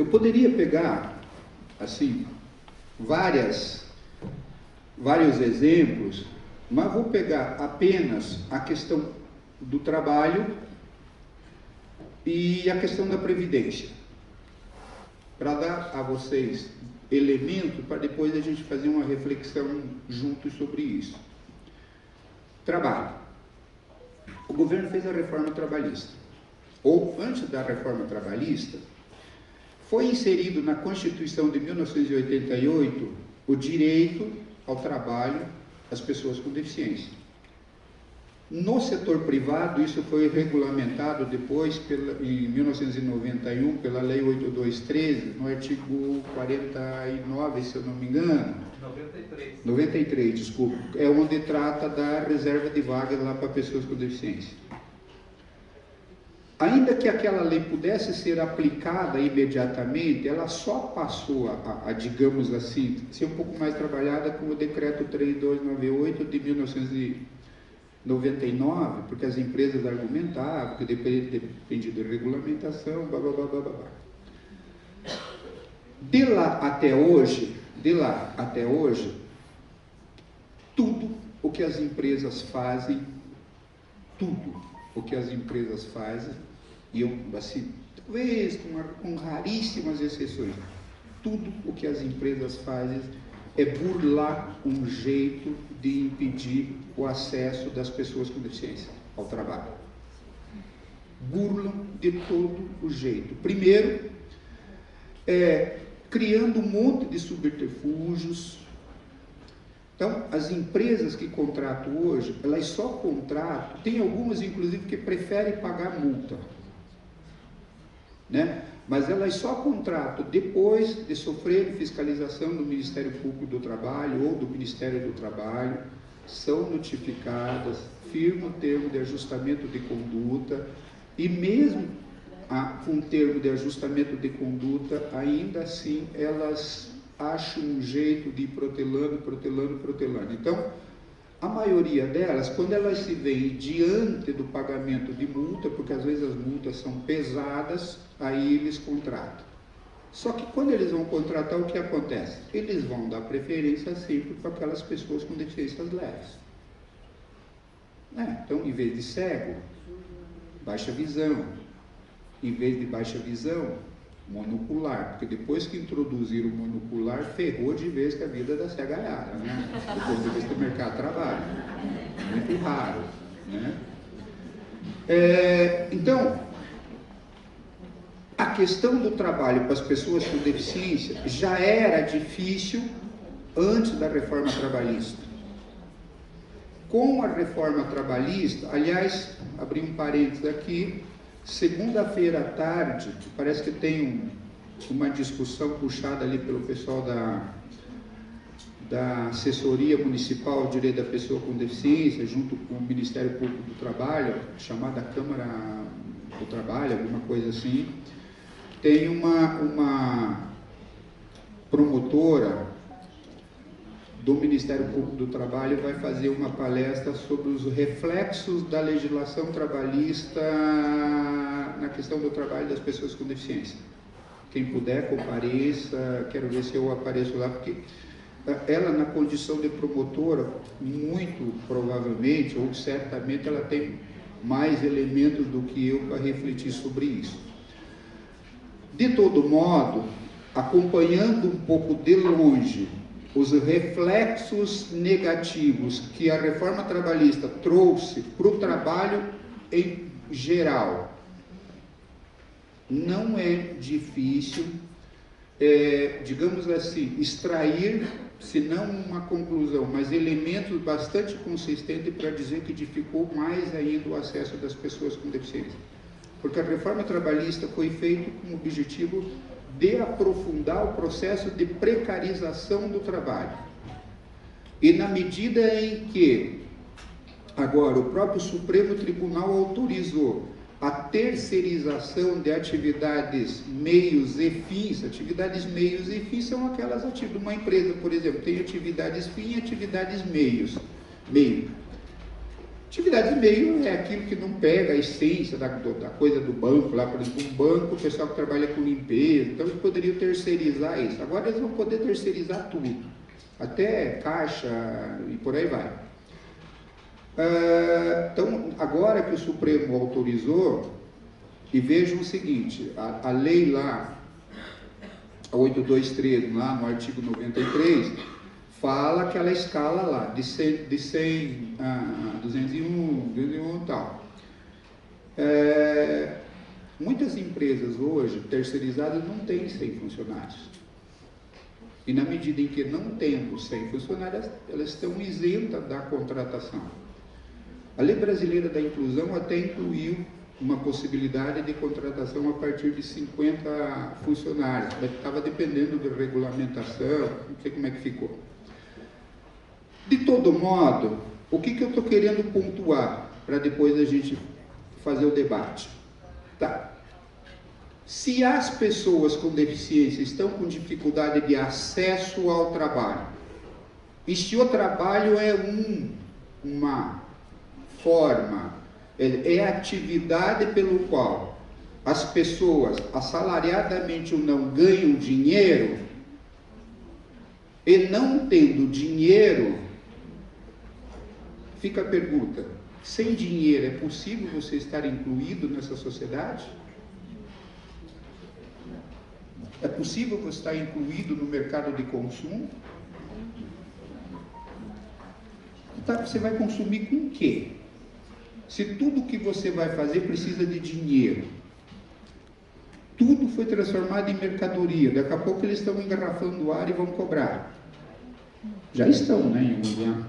Eu poderia pegar, assim, vários exemplos, mas vou pegar apenas a questão do trabalho e a questão da previdência, para dar a vocês elemento para depois a gente fazer uma reflexão juntos sobre isso. Trabalho. O governo fez a reforma trabalhista, ou antes da reforma trabalhista, foi inserido na Constituição de 1988 o direito ao trabalho das pessoas com deficiência. No setor privado, isso foi regulamentado depois, em 1991, pela Lei 8213, no artigo 49, se eu não me engano. 93, desculpa. É onde trata da reserva de vagas lá para pessoas com deficiência. Ainda que aquela lei pudesse ser aplicada imediatamente, ela só passou a digamos assim, ser um pouco mais trabalhada com o Decreto 3298 de 1999, porque as empresas argumentavam que dependia de regulamentação, blá, blá, blá, blá, blá. De lá até hoje, tudo o que as empresas fazem, e eu, assim, talvez com raríssimas exceções, tudo o que as empresas fazem é burlar um jeito de impedir o acesso das pessoas com deficiência ao trabalho. Burlam de todo o jeito. Primeiro, criando um monte de subterfúgios. Então, as empresas que contratam hoje, elas só contratam, tem algumas inclusive que preferem pagar multa, né? Mas elas só contratam depois de sofrer fiscalização do Ministério Público do Trabalho ou do Ministério do Trabalho, são notificadas, firmam termo de ajustamento de conduta, e mesmo com termo de ajustamento de conduta, ainda assim elas acham um jeito de ir protelando. Então, a maioria delas, quando elas se veem diante do pagamento de multa, porque às vezes as multas são pesadas, aí eles contratam. Só que quando eles vão contratar, o que acontece? Eles vão dar preferência sempre para aquelas pessoas com deficiências leves. Então, em vez de cego, baixa visão. Em vez de baixa visão, monocular, porque depois que introduziram o monocular, ferrou de vez com a vida da cegaiada, né? Do ponto de vista do mercado de trabalho. Muito raro, né? Então, a questão do trabalho para as pessoas com deficiência já era difícil antes da reforma trabalhista. Com a reforma trabalhista, aliás, abri um parênteses aqui, segunda-feira à tarde, parece que tem uma discussão puxada ali pelo pessoal da Assessoria Municipal de Direito da Pessoa com Deficiência, junto com o Ministério Público do Trabalho, chamada Câmara do Trabalho, alguma coisa assim. Tem uma promotora do Ministério Público do Trabalho vai fazer uma palestra sobre os reflexos da legislação trabalhista na questão do trabalho das pessoas com deficiência. Quem puder, compareça, quero ver se eu apareço lá, porque ela, na condição de promotora, muito provavelmente, ou certamente, ela tem mais elementos do que eu para refletir sobre isso. De todo modo, acompanhando um pouco de longe os reflexos negativos que a reforma trabalhista trouxe para o trabalho em geral, não é difícil, digamos assim, extrair, se não uma conclusão, mas elementos bastante consistentes para dizer que dificultou mais ainda o acesso das pessoas com deficiência. Porque a reforma trabalhista foi feita com o objetivo de aprofundar o processo de precarização do trabalho. E na medida em que agora o próprio Supremo Tribunal autorizou a terceirização de atividades meios e fins, atividades meios e fins são aquelas atividades, uma empresa, por exemplo, tem atividades fim e atividades meio. Atividade de meio é aquilo que não pega a essência da coisa do banco, lá, por exemplo, um banco, o pessoal que trabalha com limpeza, então eles poderiam terceirizar isso. Agora eles vão poder terceirizar tudo, até caixa e por aí vai. Então, agora que o Supremo autorizou, e vejam o seguinte, a lei lá, a 8213, lá no artigo 93, fala que ela escala lá, de 100 a 201 e tal. Muitas empresas hoje, terceirizadas, não têm 100 funcionários. E na medida em que não tendo 100 funcionários, elas estão isentas da contratação. A Lei Brasileira da Inclusão até incluiu uma possibilidade de contratação a partir de 50 funcionários, mas estava dependendo da regulamentação, não sei como é que ficou. De todo modo, o que eu estou querendo pontuar para depois a gente fazer o debate? Tá. Se as pessoas com deficiência estão com dificuldade de acesso ao trabalho, e se o trabalho é uma forma, é a atividade pelo qual as pessoas, assalariadamente ou não, ganham dinheiro, e não tendo dinheiro, fica a pergunta, sem dinheiro é possível você estar incluído nessa sociedade? É possível você estar incluído no mercado de consumo? Então, você vai consumir com o quê? Se tudo que você vai fazer precisa de dinheiro, tudo foi transformado em mercadoria, daqui a pouco eles estão engarrafando o ar e vão cobrar. Já estão, né, em algum lugar.